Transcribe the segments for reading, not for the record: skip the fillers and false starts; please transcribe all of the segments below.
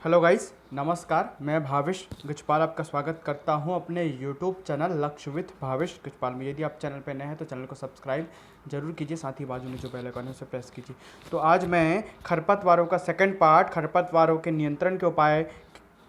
Hello guys, नमस्कार। मैं भावेश गजपाल आपका स्वागत करता हूं अपने यूट्यूब चैनल लक्ष्य विथ भावेश गजपाल में। यदि आप चैनल पर नए हैं तो चैनल को सब्सक्राइब जरूर कीजिए, साथ ही बाजू में जो बेल आइकन है उसे प्रेस कीजिए। तो आज मैं खरपतवारों का सेकंड पार्ट, खरपतवारों के नियंत्रण के उपाय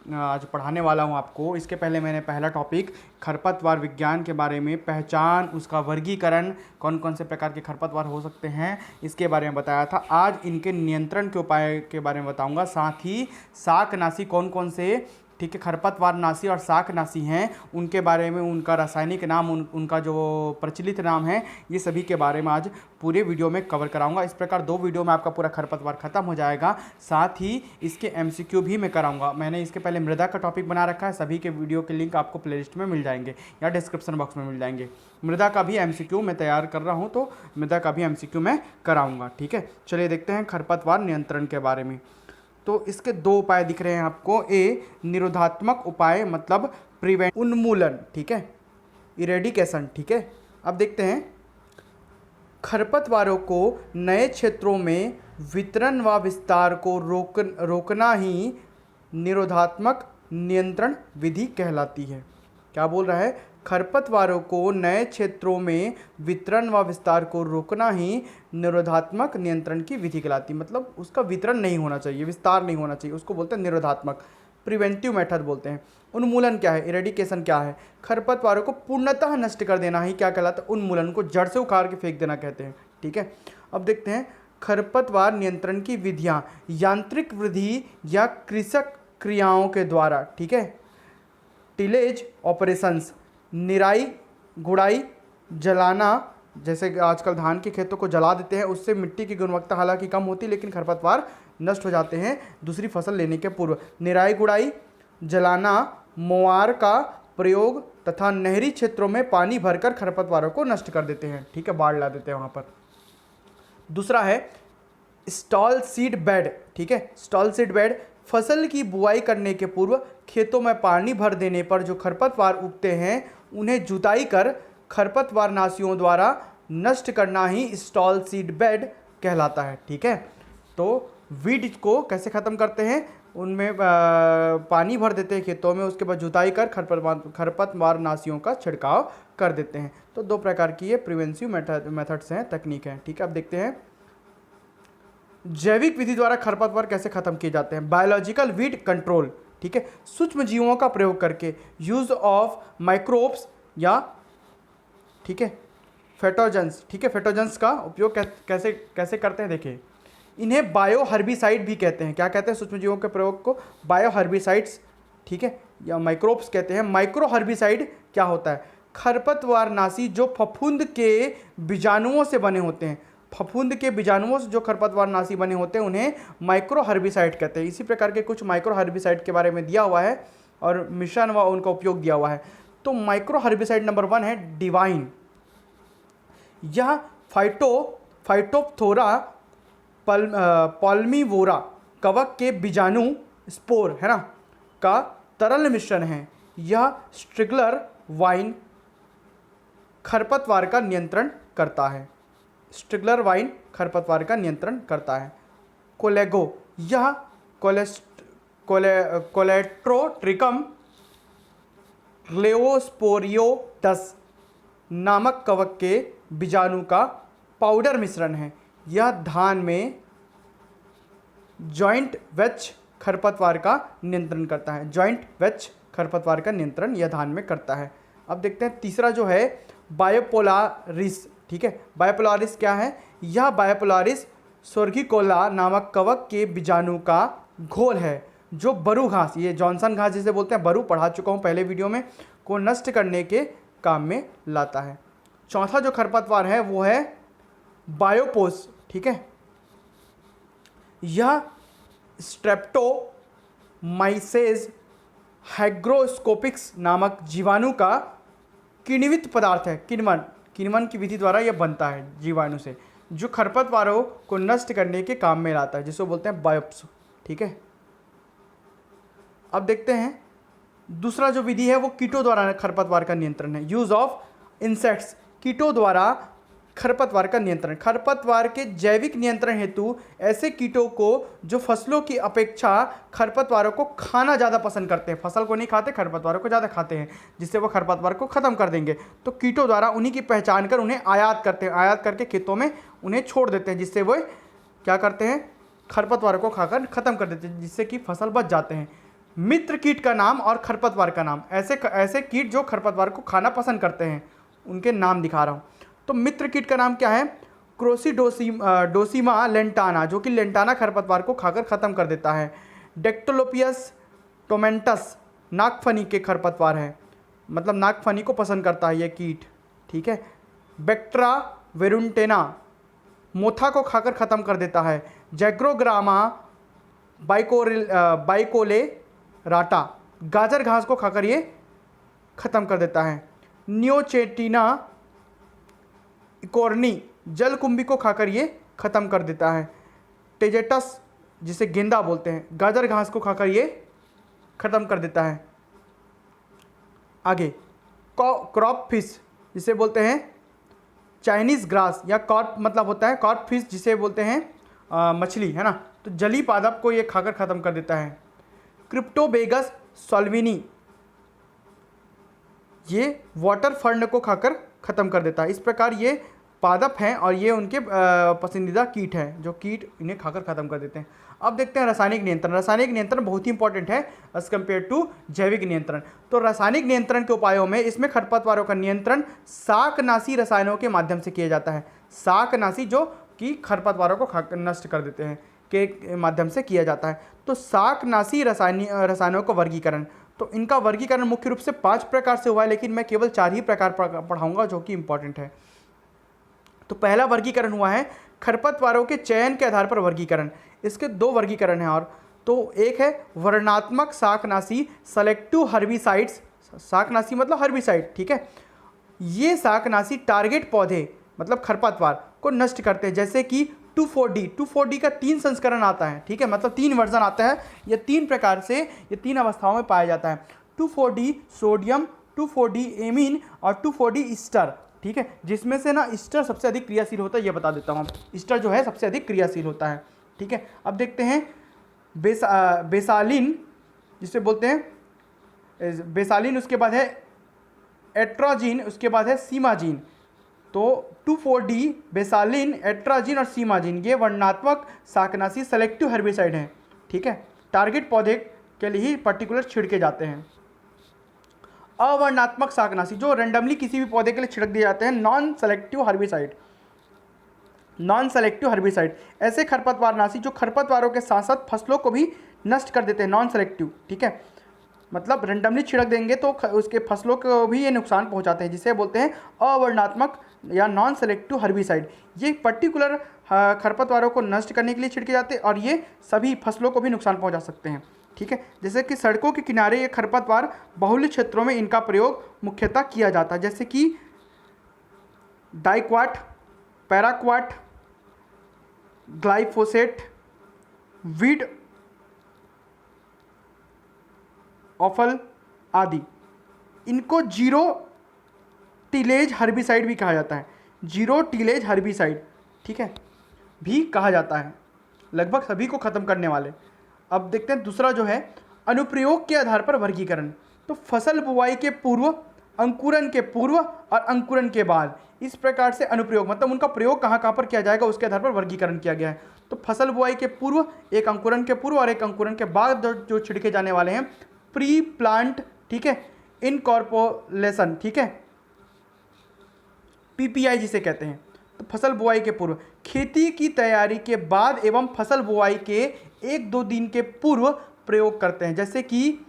आज पढ़ाने वाला हूं आपको। इसके पहले मैंने पहला टॉपिक खरपतवार विज्ञान के बारे में, पहचान, उसका वर्गीकरण, कौन कौन से प्रकार के खरपतवार हो सकते हैं, इसके बारे में बताया था। आज इनके नियंत्रण के उपाय के बारे में बताऊंगा, साथ ही शाकनाशी कौन कौन से, ठीक है, खरपतवार नाशी और शाकनाशी हैं, उनके बारे में, उनका रासायनिक नाम, उनका जो प्रचलित नाम है, ये सभी के बारे में आज पूरे वीडियो में कवर कराऊंगा। इस प्रकार 2 वीडियो में आपका पूरा खरपतवार खत्म हो जाएगा। साथ ही इसके एमसीक्यू भी मैं कराऊंगा। मैंने इसके पहले मृदा का टॉपिक बना रखा है, सभी के वीडियो के लिंक आपको प्लेलिस्ट में मिल जाएंगे या डिस्क्रिप्शन बॉक्स में मिल जाएंगे। मृदा का भी एमसीक्यू मैं तैयार कर रहा हूँ, तो मृदा का भी एमसीक्यू मैं कराऊंगा। ठीक है, चलिए देखते हैं खरपतवार नियंत्रण के बारे में। तो इसके 2 उपाय दिख रहे हैं आपको। निरोधात्मक उपाय मतलब प्रिवेंट, उन्मूलन, ठीक है, इरेडिकेशन। ठीक है, अब देखते हैं खरपतवारों को नए क्षेत्रों में वितरण व विस्तार को रोकना ही निरोधात्मक नियंत्रण विधि कहलाती है। क्या बोल रहा है? खरपतवारों को नए क्षेत्रों में वितरण व विस्तार को रोकना ही निरोधात्मक नियंत्रण की विधि कहलाती है। मतलब उसका वितरण नहीं होना चाहिए, विस्तार नहीं होना चाहिए, उसको बोलते हैं निरोधात्मक, प्रिवेंटिव मेथड बोलते हैं। उन्मूलन क्या है? इरेडिकेशन क्या है? खरपतवारों को पूर्णतः नष्ट कर देना ही क्या कहलाता है? उन्मूलन को जड़ से उखाड़ के फेंक देना कहते हैं। ठीक है, अब देखते हैं खरपतवार नियंत्रण की विधियां। यांत्रिक वृद्धि या कृषक क्रियाओं के द्वारा, ठीक है, टिलेज ऑपरेशंस, निराई गुड़ाई, जलाना, जैसे आजकल धान के खेतों को जला देते हैं, उससे मिट्टी की गुणवत्ता हालांकि कम होती है लेकिन खरपतवार नष्ट हो जाते हैं दूसरी फसल लेने के पूर्व। निराई गुड़ाई, जलाना, मोआर का प्रयोग तथा नहरी क्षेत्रों में पानी भरकर खरपतवारों को नष्ट कर देते हैं। ठीक है, बाढ़ ला देते हैं वहाँ पर। दूसरा है स्टॉल सीड बेड। ठीक है, स्टॉल सीड बेड, फसल की बुआई करने के पूर्व खेतों में पानी भर देने पर जो खरपतवार उगते हैं उन्हें जुताई कर खरपतवार नाशियों द्वारा नष्ट करना ही स्टॉल सीड बेड कहलाता है। ठीक है, तो वीड को कैसे ख़त्म करते हैं? उनमें पानी भर देते हैं खेतों में, उसके बाद जुताई कर खरपतवार नाशियों का छिड़काव कर देते हैं। तो 2 प्रकार की ये प्रिवेंसिव मेथड्स हैं, तकनीक हैं। ठीक है, अब देखते हैं जैविक विधि द्वारा खरपतवार कैसे खत्म किए जाते हैं। बायोलॉजिकल वीड कंट्रोल, ठीक है, सूक्ष्म जीवों का प्रयोग करके, यूज ऑफ माइक्रोब्स या, ठीक है, फेटोजेंस। ठीक है, फेटोजेंस का उपयोग कैसे कैसे करते हैं देखिए। इन्हें बायो हर्बिसाइड भी कहते हैं। क्या कहते हैं? सूक्ष्म जीवों के प्रयोग को बायो हर्बिसाइड्स, ठीक है, या माइक्रोब्स कहते हैं। माइक्रो हर्बिसाइड क्या होता है? खरपतवार नाशी जो फफूंद के बीजाणुओं से बने होते हैं। फफूंद के बीजाणुओं से जो खरपतवार नाशी बने होते हैं उन्हें माइक्रो हर्बिसाइड कहते हैं। इसी प्रकार के कुछ माइक्रो हर्बिसाइड के बारे में दिया हुआ है और मिशन व उनका उपयोग दिया हुआ है। तो माइक्रो हर्बिसाइड नंबर 1 है डिवाइन। यह फाइटोप्थोरा पॉल्मीवोरा कवक के बीजाणु, स्पोर है ना, का तरल मिश्रण है। यह स्ट्रिगलर वाइन खरपतवार का नियंत्रण करता है। स्ट्रिगलर वाइन खरपतवार का नियंत्रण करता है। कोलेगो, यह कोलेट्रोट्रिकम लेओस्पोरियोटस नामक कवक के बीजाणु का पाउडर मिश्रण है। यह धान में जॉइंट वेच खरपतवार का नियंत्रण करता है। जॉइंट वेच खरपतवार का नियंत्रण यह धान में करता है। अब देखते हैं तीसरा जो है बायोपोलारिस। ठीक है, बायोपोलारिस क्या है? यह बायोपोलारिस सोर्गिकोला नामक कवक के बीजाणु का घोल है जो बरू घास, ये जॉनसन घास जिसे बोलते हैं, बरू पढ़ा चुका हूँ पहले वीडियो में, को नष्ट करने के काम में लाता है। चौथा जो खरपतवार है वो है बायोपोस। ठीक है, यह स्ट्रेप्टोमाइसेज हाइग्रोस्कोपिक्स नामक जीवाणु का किण्वित पदार्थ है। किण्वन की विधि द्वारा यह बनता है जीवाणु से, जो खरपतवारों को नष्ट करने के काम में लाता है, जिसको बोलते हैं बायोप्स। ठीक है, अब देखते हैं दूसरा जो विधि है वो कीटों द्वारा खरपतवार का नियंत्रण है। यूज ऑफ इंसेक्ट्स, कीटों द्वारा खरपतवार का नियंत्रण। खरपतवार के जैविक नियंत्रण हेतु ऐसे कीटों को जो फसलों की अपेक्षा खरपतवारों को खाना ज़्यादा पसंद करते हैं, फसल को नहीं खाते, खरपतवारों को ज़्यादा खाते हैं, जिससे वो खरपतवार को ख़त्म कर देंगे, तो कीटों द्वारा उन्हीं की पहचान कर उन्हें आयात करते हैं, आयात करके खेतों में उन्हें छोड़ देते हैं, जिससे वो क्या करते हैं, खरपतवारों को खाकर ख़त्म कर देते हैं, जिससे कि फसल बच जाते हैं। मित्र कीट का नाम और खरपतवार का नाम। ऐसे कीट जो खरपतवार को खाना पसंद करते हैं उनके नाम दिखा रहा हूँ। तो मित्र कीट का नाम क्या है? क्रोसीडोसीमा लेंटाना, जो कि लेंटाना खरपतवार को खाकर ख़त्म कर देता है। डेक्टोलोपियस टोमेंटस नागफनी के खरपतवार है, मतलब नागफनी को पसंद करता है ये कीट, ठीक है। बैक्ट्रा वेरुंटेना मोथा को खाकर ख़त्म कर देता है। जैग्रोग्रामा बाइकोले राटा गाजर घास को खाकर ये ख़त्म कर देता है। नियोचेटिना इकोर्नी जलकुंभी को खाकर ये ख़त्म कर देता है। टेजेटस जिसे गेंदा बोलते हैं, गाजर घास को खाकर ये ख़त्म कर देता है। आगे क्रॉप फिश जिसे बोलते हैं चाइनीज़ ग्रास, या कॉर्प मतलब होता है कॉर्प फिश जिसे बोलते हैं मछली, है ना, तो जली पादप को ये खाकर ख़त्म कर देता है। क्रिप्टोबेगस सॉल्विनी ये वाटर फर्न को खाकर ख़त्म कर देता है। इस प्रकार ये पादप हैं और ये उनके पसंदीदा कीट हैं, जो कीट इन्हें खाकर ख़त्म कर देते हैं। अब देखते हैं रासायनिक नियंत्रण। रासायनिक नियंत्रण बहुत ही इंपॉर्टेंट है एज कम्पेयर टू जैविक नियंत्रण। तो रासायनिक नियंत्रण के उपायों में इसमें खरपतवारों का नियंत्रण शाकनाशी रसायनों के माध्यम से किया जाता है। शाकनाशी जो कि खरपतवारों को नष्ट कर देते हैं के माध्यम से किया जाता है। तो शाकनाशी रसायनों का वर्गीकरण, तो इनका वर्गीकरण मुख्य रूप से 5 प्रकार से हुआ है, लेकिन मैं केवल 4 ही प्रकार पढ़ाऊंगा जो कि इंपॉर्टेंट है। तो पहला वर्गीकरण हुआ है खरपतवारों के चयन के आधार पर वर्गीकरण। इसके 2 वर्गीकरण हैं और, तो एक है वर्णनात्मक शाकनाशी सेलेक्टिव हर्बिसाइड्स। शाकनाशी मतलब हर्बिसाइड, ठीक है। ये शाकनाशी टारगेट पौधे मतलब खरपतवार को नष्ट करते हैं, जैसे कि 2,4-D। 2,4-D का 3 संस्करण आता है, ठीक है, मतलब 3 वर्जन आता है। ये 3 प्रकार से, ये 3 अवस्थाओं में पाया जाता है। 2,4-D सोडियम, 2,4-D एमीन और 2,4-D ईस्टर, ठीक है, जिसमें से ना ईस्टर सबसे अधिक क्रियाशील होता है, ये बता देता हूँ। ईस्टर जो है सबसे अधिक क्रियाशील होता है, ठीक है। अब देखते हैं बेसालिन जिसे बोलते हैं बेसालिन, उसके बाद है एट्राजीन, उसके बाद है सीमाजीन। तो 2,4-D बेसालिन, एट्राजीन और सीमाजीन ये वर्णनात्मक शाकनाशी सेलेक्टिव हर्बिसाइड हैं, ठीक है, टारगेट पौधे के लिए ही पर्टिकुलर छिड़के जाते हैं। अवर्णनात्मक शाकनाशी जो रैंडमली किसी भी पौधे के लिए छिड़क दिए जाते हैं, non selective herbicide. Non selective herbicide ऐसे खरपतवारनाशी जो खरपतवारों के साथ साथ फसलों को भी नष्ट कर देते हैं, नॉन सेलेक्टिव, ठीक है, मतलब रैंडमली छिड़क देंगे तो उसके फसलों को भी ये नुकसान पहुंचाते हैं, जिसे बोलते हैं अवर्णनात्मक या नॉन सेलेक्टिव हर्बिसाइड। ये पर्टिकुलर खरपतवारों को नष्ट करने के लिए छिड़के जाते हैं और ये सभी फसलों को भी नुकसान पहुंचा सकते हैं, ठीक है। जैसे कि सड़कों के किनारे ये खरपतवार बहुल्य क्षेत्रों में इनका प्रयोग मुख्यतः किया जाता है, जैसे कि diquat, paraquat, glyphosate, weed awful आदि। इनको जीरो टिलेज हर्बिसाइड भी कहा जाता है, जीरो टिलेज हर्बिसाइड, ठीक है, भी कहा जाता है, लगभग सभी को ख़त्म करने वाले। अब देखते हैं दूसरा जो है अनुप्रयोग के आधार पर वर्गीकरण। तो फसल बुवाई के पूर्व, अंकुरन के पूर्व और अंकुरन के बाद, इस प्रकार से अनुप्रयोग मतलब उनका प्रयोग कहाँ कहाँ पर किया जाएगा उसके आधार पर वर्गीकरण किया गया है। तो फसल बुवाई के पूर्व, एक अंकुरन के पूर्व और एक अंकुरन के बाद जो छिड़के जाने वाले हैं, प्री प्लांट, ठीक है, इनकॉर्पोरेशन, ठीक है, PPI जिसे कहते हैं। तो फसल बुआई के पूर्व, खेती की तैयारी के बाद एवं फसल बुआई के 1-2 दिन के पूर्व प्रयोग करते हैं, जैसे कि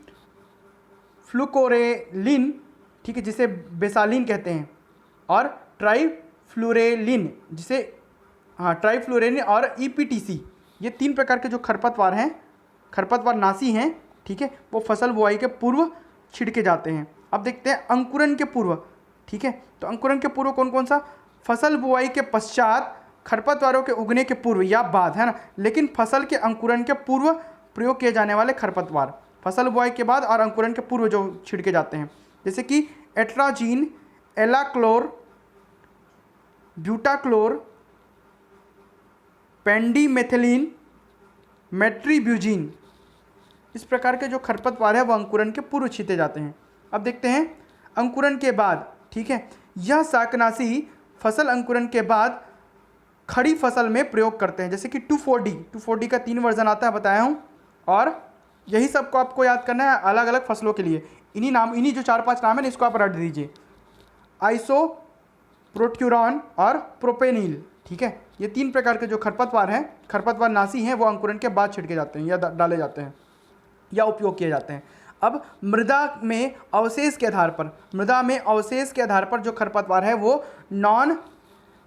फ्लुकोरेलिन, ठीक है, जिसे बेसालिन कहते हैं, और ट्राइफ्लोरेलिन जिसे ट्राइफ्लोरेलिन और EPTC, ये 3 प्रकार के जो खरपतवार हैं, खरपतवार नाशी हैं, ठीक है, वो फसल बुआई के पूर्व छिड़के जाते हैं। अब देखते हैं अंकुरन के पूर्व, ठीक है, तो अंकुरन के पूर्व कौन कौन सा? फसल बुआई के पश्चात, खरपतवारों के उगने के पूर्व या बाद, है ना, लेकिन फसल के अंकुरन के पूर्व प्रयोग किए जाने वाले खरपतवार, फसल बुआई के बाद और अंकुरन के पूर्व जो छिड़के जाते हैं, जैसे कि एट्राजीन, एलाक्लोर, ब्यूटाक्लोर, पेंडीमेथिलीन, मेट्रीब्यूजिन, इस प्रकार के जो खरपतवार है वो अंकुरन के पूर्व छींटे जाते हैं। अब देखते हैं अंकुरन के बाद, ठीक है, यह शाकनाशी फसल अंकुरन के बाद खड़ी फसल में प्रयोग करते हैं, जैसे कि 2,4-D का 3 वर्जन आता है बताया हूँ, और यही सबको आपको याद करना है अलग अलग फसलों के लिए। इन्हीं जो 4-5 नाम है ना, इसको आप रट दीजिए, आइसोप्रोट्यूरॉन और प्रोपेनिल, ठीक है। ये 3 प्रकार के जो खरपतवार हैं, खरपतवार नाशी हैं, वो अंकुरन के बाद छिड़के जाते हैं या डाले जाते हैं या उपयोग किए जाते हैं। अब मृदा में अवशेष के आधार पर जो खरपतवार है वो नॉन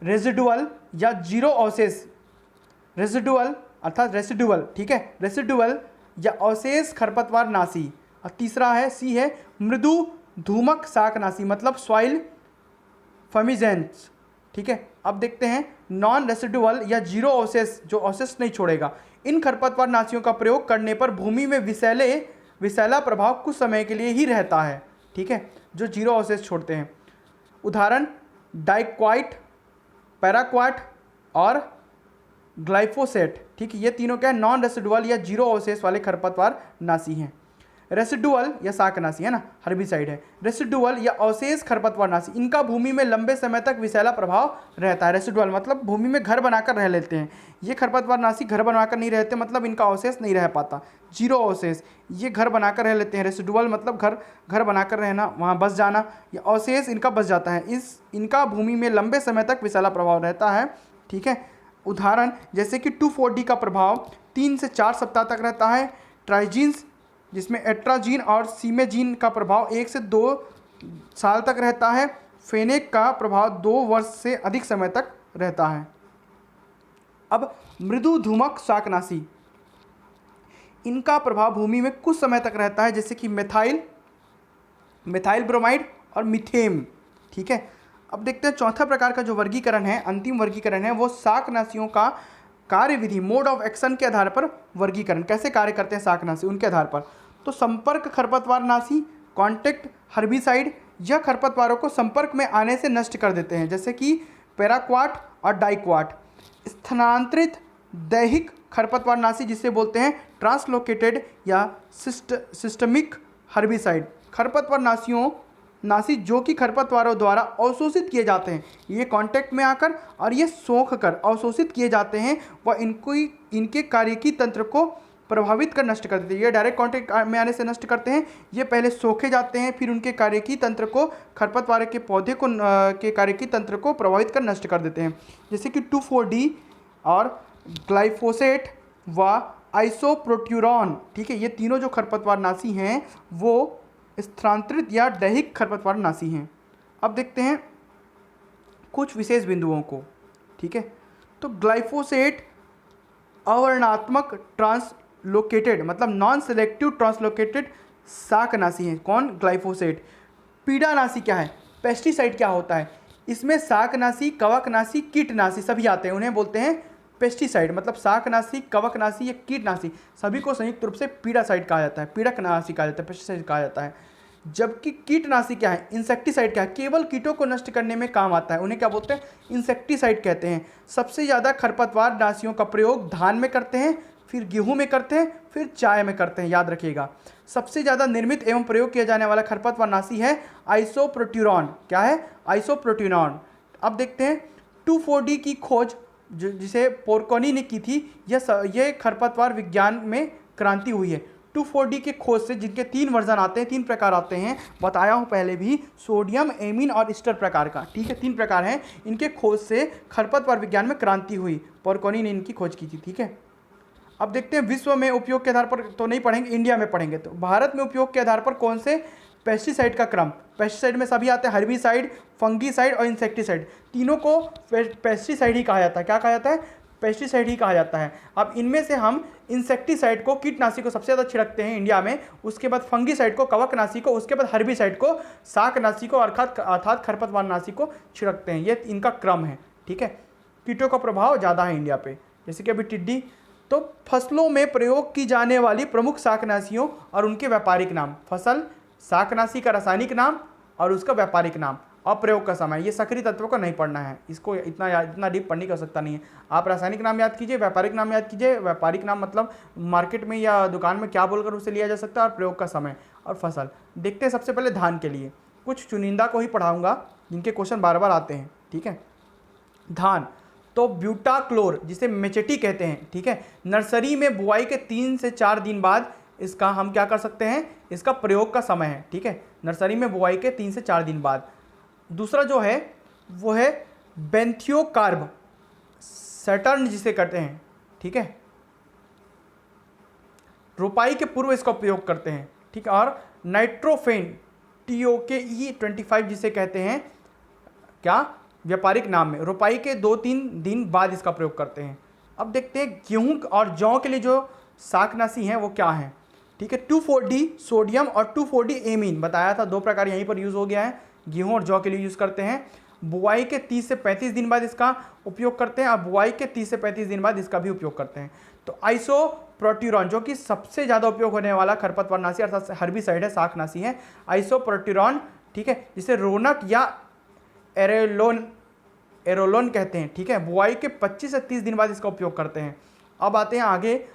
रेजिडुअल या जीरो अवशेष, रेजिडुअल अर्थात रेसिडुअल, ठीक है, रेसिडुअल या अवशेष खरपतवार नाशी। और तीसरा है सी है मृदु धूमक शाकनाशी, मतलब सॉइल फमिजेंट्स, ठीक है। अब देखते हैं नॉन रेसिडुअल या जीरो अवशेष, जो अवशेष नहीं छोड़ेगा। इन खरपतवार नाशियों का प्रयोग करने पर भूमि में विषैला प्रभाव कुछ समय के लिए ही रहता है, ठीक है, जो जीरो अवशेष छोड़ते हैं। उदाहरण डाइक्वाइट, पैराक्वाट और ग्लाइफोसेट, ठीक है, ये तीनों क्या है, नॉन रेसिडुअल या जीरो अवशेष वाले खरपतवार नाशी हैं। रेसिडुअल या शाकनाशी है ना, हर्बिसाइड है। रेसिडुअल या अवशेष खरपतवार नाशी, इनका भूमि में लंबे समय तक विषैला प्रभाव रहता है। रेसिडुअल मतलब भूमि में घर बनाकर रह लेते हैं, ये खरपतवार नाशी घर बनाकर नहीं रहते, मतलब इनका अवशेष नहीं रह पाता। जीरो अवशेष, ये घर बनाकर रह लेते हैं। रेसिडुअल मतलब घर बनाकर रहना, वहाँ बस जाना, ये अवशेष इनका बस जाता है। इनका भूमि में लंबे समय तक विषैला प्रभाव रहता है, ठीक है। उदाहरण जैसे कि 2,4-D का प्रभाव 3 से 4 सप्ताह तक रहता है। ट्राइजीन्स जिसमें एट्राजीन और सीमेजीन का प्रभाव 1 से 2 साल तक रहता है। फेनेक का प्रभाव 2 वर्ष से अधिक समय तक रहता है। अब मृदु धूमक शाकनाशी, इनका प्रभाव भूमि में कुछ समय तक रहता है, जैसे कि मिथाइल ब्रोमाइड और मिथेम, ठीक है। अब देखते हैं चौथा प्रकार का जो वर्गीकरण है, अंतिम वर्गीकरण है, वो शाकनाशियों का कार्यविधि, मोड ऑफ एक्शन के आधार पर वर्गीकरण, कैसे कार्य करते हैं शाकनाशी उनके आधार पर। तो संपर्क खरपतवार नाशी, कॉन्टेक्ट हर्बिसाइड, यह खरपतवारों को संपर्क में आने से नष्ट कर देते हैं, जैसे कि पैराक्वाट और डाइक्वाट। स्थानांतरित दैहिक खरपतवार नाशी, जिसे बोलते हैं ट्रांसलोकेटेड या सिस्टमिक हर्बिसाइड, खरपतवार नाशी जो कि खरपतवारों द्वारा अवशोषित किए जाते हैं, ये कांटेक्ट में आकर और ये सोख कर अवशोषित किए जाते हैं, वह इनके कार्यकी तंत्र को प्रभावित कर नष्ट कर देते हैं। ये डायरेक्ट कांटेक्ट में आने से नष्ट करते हैं, ये पहले सोखे जाते हैं, फिर उनके कार्यकी तंत्र को, खरपतवार के पौधे को के कार्यकी तंत्र को प्रभावित कर नष्ट कर देते हैं, जैसे कि 2,4-D और ग्लाइफोसेट व आइसोप्रोट्यूरॉन, ठीक है। ये तीनों जो खरपतवार नाशी हैं वो स्थानांतरित या दैहिक खरपतवार नाशी हैं। अब देखते हैं कुछ विशेष बिंदुओं को, ठीक है। तो ग्लाइफोसेट अवर्णात्मक ट्रांसलोकेटेड, मतलब नॉन सेलेक्टिव ट्रांसलोकेटेड शाकनाशी है। कौन? ग्लाइफोसेट। पीड़ानाशी क्या है? पेस्टिसाइड क्या होता है? इसमें शाकनाशी, कवकनाशी, कीटनाशी सभी आते हैं, उन्हें बोलते हैं पेस्टिसाइड। मतलब शाकनाशी, कवकनाशी या कीटनाशी सभी को संयुक्त रूप से पीड़ासाइड कहा जाता है, पीड़कनाशी कहा जाता है, पेस्टिसाइड कहा जाता है। जबकि कीटनाशी क्या है? इंसेक्टिसाइड क्या है? केवल कीटों को नष्ट करने में काम आता है, उन्हें क्या बोलते हैं? इंसेक्टिसाइड कहते हैं। सबसे ज़्यादा खरपतवार नाशियों का प्रयोग धान में करते हैं, फिर गेहूं में करते हैं, फिर चाय में करते हैं, याद रखिएगा। सबसे ज़्यादा निर्मित एवं प्रयोग किया जाने वाला खरपतवार नाशी है आइसोप्रोट्यूरॉन। क्या है? आइसोप्रोट्यूरॉन। अब देखते हैं 2,4-D की खोज जिसे पोर्कोनी ने की थी, यह खरपतवार विज्ञान में क्रांति हुई है। 2,4-D के खोज से, जिनके 3 वर्जन आते हैं, 3 प्रकार आते हैं, बताया हूँ पहले भी, सोडियम, एमीन और ईस्टर प्रकार का, ठीक है, 3 प्रकार हैं। इनके खोज से खरपतवार विज्ञान में क्रांति हुई, पोर्कोनी ने इनकी खोज की थी, ठीक है। अब देखते हैं विश्व में उपयोग के आधार पर तो नहीं पढ़ेंगे, इंडिया में पढ़ेंगे। तो भारत में उपयोग के आधार पर कौन से पेस्टिसाइड का क्रम? पेस्टिसाइड में सभी आते हैं, हर्बिसाइड, फंगीसाइड और इंसेक्टिसाइड। तीनों को पेस्टिसाइड ही कहा जाता है। क्या कहा जाता है? पेस्टिसाइड ही कहा जाता है। अब इनमें से हम इंसेक्टिसाइड को, कीटनाशी को सबसे ज़्यादा छिड़कते हैं इंडिया में, उसके बाद फंगीसाइड को, कवकनाशी को, उसके बाद हर्बिसाइड को, शाकनाशी को अर्थात खरपतवार नाशी को छिड़कते हैं। ये इनका क्रम है, ठीक है। कीटों का प्रभाव ज़्यादा है इंडिया पे, जैसे कि अभी टिड्डी। तो फसलों में प्रयोग की जाने वाली प्रमुख शाकनाशियों और उनके व्यापारिक नाम। फसल, शाकनाशी का रासायनिक नाम और उसका व्यापारिक नाम। और प्रयोग का समय, ये सक्रिय तत्वों को नहीं पढ़ना है, इसको इतना डीप पढ़ने की आवश्यकता नहीं है। आप रासायनिक नाम याद कीजिए, व्यापारिक नाम याद कीजिए। व्यापारिक नाम मतलब मार्केट में या दुकान में क्या बोलकर उसे लिया जा सकता है, और प्रयोग का समय और फसल। देखते हैं सबसे पहले धान के लिए, कुछ चुनिंदा को ही पढ़ाऊंगा जिनके क्वेश्चन बार बार आते हैं, ठीक है। धान, तो ब्यूटाक्लोर जिसे मेचेटी कहते हैं, ठीक है, नर्सरी में बुआई के 3 से 4 दिन बाद इसका हम क्या कर सकते हैं, इसका प्रयोग का समय है, ठीक है, नर्सरी में बुआई के 3 से 4 दिन बाद। दूसरा जो है वो है बेंथियोकार्ब सैटर्न जिसे कहते हैं, ठीक है, रोपाई के पूर्व इसका उपयोग करते हैं, ठीक है। और नाइट्रोफेन TOKE25 जिसे कहते हैं, क्या, व्यापारिक नाम में रोपाई के 2-3 दिन बाद इसका प्रयोग करते हैं। अब देखते हैं गेहूं और जौ के लिए जो शाकनाशी हैं वो क्या हैं, ठीक है। 2,4-D सोडियम और 2,4-D एमीन बताया था, 2 प्रकार यहीं पर यूज़ हो गया है, गेहूं और जौ के लिए यूज़ करते हैं। बुआई के 30 से 35 दिन बाद इसका उपयोग करते हैं, और बुआई के 30 से 35 दिन बाद इसका भी उपयोग करते हैं। तो आइसोप्रोट्यूरॉन जो कि सबसे ज़्यादा उपयोग होने वाला खरपतवारनाशी अर्थात हर्बिसाइड है, शाकनाशी है, आइसोप्रोट्यूरॉन, ठीक है, जिसे रोनक या एरोलोन कहते हैं, ठीक है। बुआई के 25 से 30 दिन बाद इसका उपयोग करते हैं। अब आते हैं आगे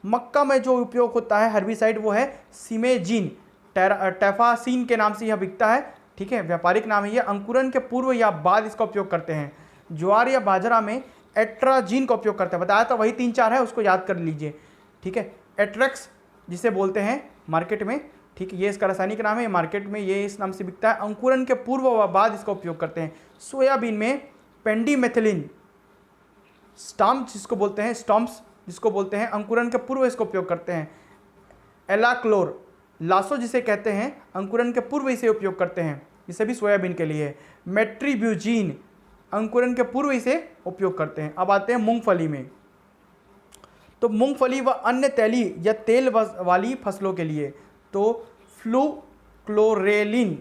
मक्का में जो उपयोग होता है हर्बिसाइड वो है सिमेजीन, टेफासीन के नाम से यह बिकता है, ठीक है, व्यापारिक नाम है। यह अंकुरन के पूर्व या बाद इसका उपयोग करते हैं। ज्वार या बाजरा में एट्राजीन का उपयोग करते हैं, बताया था वही 3-4 है, उसको याद कर लीजिए, ठीक है। एट्रेक्स जिसे बोलते हैं मार्केट में, ठीक है, ये इसका रासायनिक नाम है, मार्केट में ये इस नाम से बिकता है। अंकुरन के पूर्व व बाद इसका उपयोग करते हैं। सोयाबीन में पेंडीमेथिलिन स्टॉम्प्स जिसको बोलते हैं, अंकुरन के पूर्व इसका उपयोग करते हैं। एलाक्लोर लासो जिसे कहते हैं, अंकुरन के पूर्व इसे उपयोग करते हैं, इसे भी सोयाबीन के लिए। मेट्रीब्यूजीन अंकुरन के पूर्व इसे उपयोग करते हैं। अब आते हैं मूंगफली में, तो मूंगफली व अन्य तैली या तेल वाली फसलों के लिए तो फ्लूक्लोरेलिन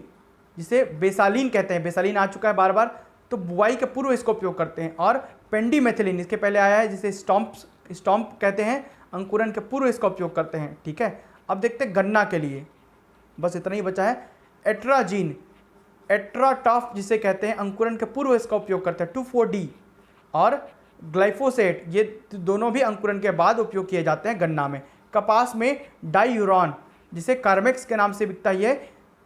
जिसे बेसालीन कहते हैं, बेसालीन आ चुका है बार बार, तो बुआई के पूर्व इसका उपयोग करते हैं। और पेंडीमेथिलिन इसके पहले आया है जिसे स्टॉम्प कहते हैं, अंकुरन के पूर्व इसका उपयोग करते हैं, ठीक है। अब देखते हैं गन्ना के लिए, बस इतना ही बचा है। एट्राजीन एट्राटॉफ जिसे कहते हैं, अंकुरन के पूर्व इसका उपयोग करते हैं। 2,4-D और ग्लाइफोसेट ये दोनों भी अंकुरन के बाद उपयोग किए जाते हैं गन्ना में। कपास में डाईयूरॉन जिसे कार्मेक्स के नाम से बिकता है,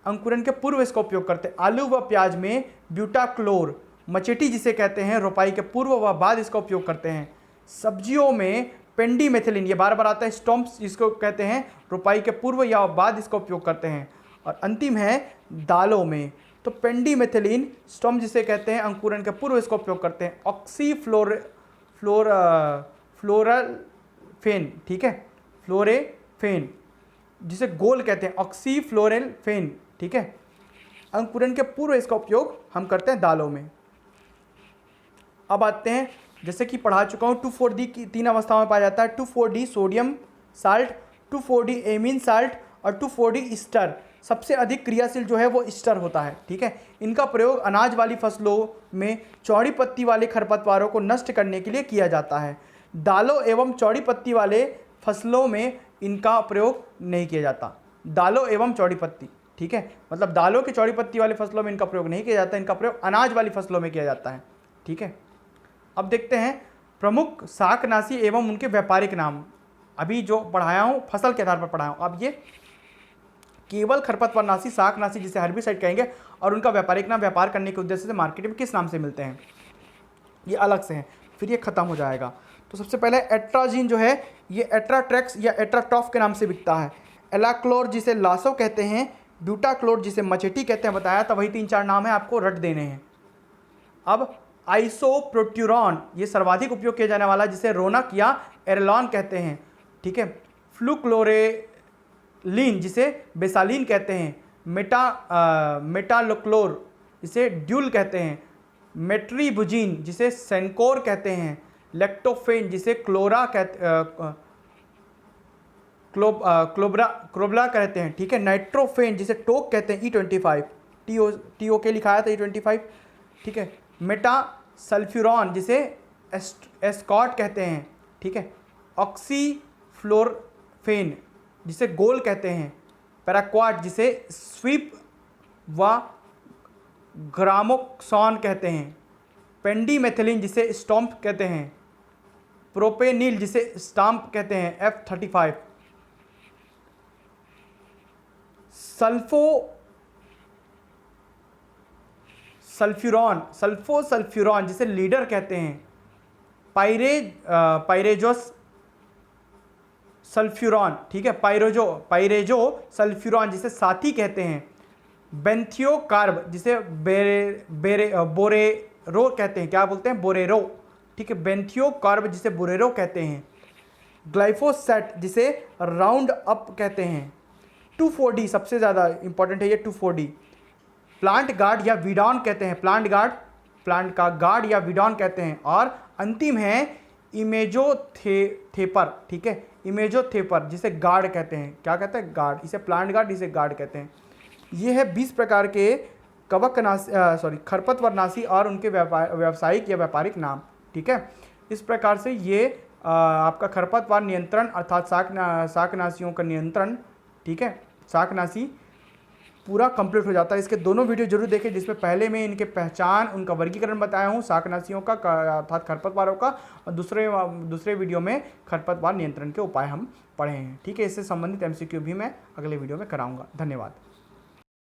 अंकुरन के पूर्व इसका उपयोग करते हैं। आलू व प्याज में ब्यूटाक्लोर मचेटी जिसे कहते हैं, रोपाई के पूर्व व बाद इसका उपयोग करते हैं। सब्जियों में पेंडीमेथिलिन ये बार बार आता है, स्टॉम्प्स जिसको कहते हैं, रोपाई के पूर्व या बाद इसका उपयोग करते हैं। और अंतिम है दालों में, तो पेंडीमेथिलिन स्टॉम्प जिसे कहते हैं, अंकुरन के पूर्व इसका उपयोग करते हैं। फ्लोरलफेन, ठीक है, फ्लोरेफेन जिसे गोल कहते हैं, ऑक्सीफ्लोरेलफेन, ठीक है, अंकुरन के पूर्व इसका उपयोग हम करते हैं दालों में। अब आते हैं, जैसे कि पढ़ा चुका हूँ, 2,4-D की 3 अवस्थाओं में पाया जाता है। 2,4-D sodium salt, 2,4-D amine salt और 2,4-D ईस्टर। सबसे अधिक क्रियाशील जो है वो ईस्टर होता है, ठीक है। इनका प्रयोग अनाज वाली फसलों में चौड़ी पत्ती वाले खरपतवारों को नष्ट करने के लिए किया जाता है। दालों एवं चौड़ी पत्ती वाले फसलों में इनका प्रयोग नहीं किया जाता। दालों एवं चौड़ी पत्ती, ठीक है, मतलब दालों की चौड़ी पत्ती वाली फसलों में इनका प्रयोग नहीं किया जाता, इनका प्रयोग अनाज वाली फसलों में किया जाता है, ठीक है। अब देखते हैं प्रमुख शाकनाशी एवं उनके व्यापारिक नाम। अभी जो पढ़ाया हूँ फसल के आधार पर पढ़ाया हूँ, अब ये केवल खरपतवारनाशी शाकनाशी जिसे हर्बिसाइड कहेंगे, और उनका व्यापारिक नाम व्यापार करने के उद्देश्य से मार्केट में किस नाम से मिलते हैं, ये अलग से हैं, फिर ये खत्म हो जाएगा। तो सबसे पहले एट्राजीन जो है ये एट्राट्रेक्स या एट्राटॉफ के नाम से बिकता है। एलाक्लोर जिसे लासो कहते हैं, ब्यूटाक्लोर जिसे मचेटी कहते हैं, बताया था वही 3-4 नाम है, आपको रट देने हैं। अब आइसोप्रोट्यूरॉन ये सर्वाधिक उपयोग किया जाने वाला जिसे रोनक या एरलॉन कहते हैं, ठीक है। फ्लूक्लोरेलिन जिसे बेसालीन कहते हैं, मेटालोक्लोर जिसे ड्यूल कहते हैं, मेट्रीबुजीन जिसे सेंकोर कहते हैं, लेक्टोफेन जिसे क्लोब्रा कहते हैं, ठीक है। नाइट्रोफेन जिसे टोक कहते हैं, E25 TO के लिखाया था E25, ठीक है। मेटा सल्फ्यूरॉन जिसे एस्कॉट कहते हैं, ठीक है। ऑक्सीफ्लोरफेन जिसे गोल कहते हैं, पैराक्वाट जिसे स्वीप व ग्रामोक्सॉन कहते हैं, पेंडीमेथिलिन जिसे स्टॉम्प कहते हैं, प्रोपेनिल जिसे स्टाम्प कहते हैं F35, सल्फ्यूरॉन जिसे लीडर कहते हैं, पायरेजोस सल्फ्यूरॉन, ठीक है, पायरेजो सल्फ्यूरॉन जिसे साथी कहते हैं, बेंथियोकार्ब जिसे बोरेरो कहते हैं, क्या बोलते हैं, बोरेरो, ठीक है, बेंथियोकार्ब जिसे बोरेरो कहते हैं, ग्लाइफोसेट जिसे राउंड अप कहते हैं, 2,4-D सबसे ज़्यादा इंपॉर्टेंट है ये 2,4-D, प्लांट गार्ड या वीडॉन कहते हैं, प्लांट का गार्ड या वीडॉन कहते हैं, और अंतिम है इमेजोथेपर, ठीक है, इमेजोथेपर जिसे गार्ड कहते हैं, क्या कहते हैं, गार्ड, इसे प्लांट गार्ड, इसे गार्ड कहते हैं। ये है 20 प्रकार के खरपतवारनाशी और उनके व्यावसायिक या व्यापारिक नाम, ठीक है। इस प्रकार से ये आपका खरपतवार नियंत्रण अर्थात शाकनाशियों का नियंत्रण, ठीक है, शाकनाशी पूरा कंप्लीट हो जाता है। इसके दोनों वीडियो जरूर देखें, जिसमें पहले में इनके पहचान, उनका वर्गीकरण बताया हूँ शाकनाशियों का अर्थात खरपतवारों का, और दूसरे वीडियो में खरपतवार नियंत्रण के उपाय हम पढ़े हैं, ठीक है। इससे संबंधित MCQ भी मैं अगले वीडियो में कराऊंगा। धन्यवाद।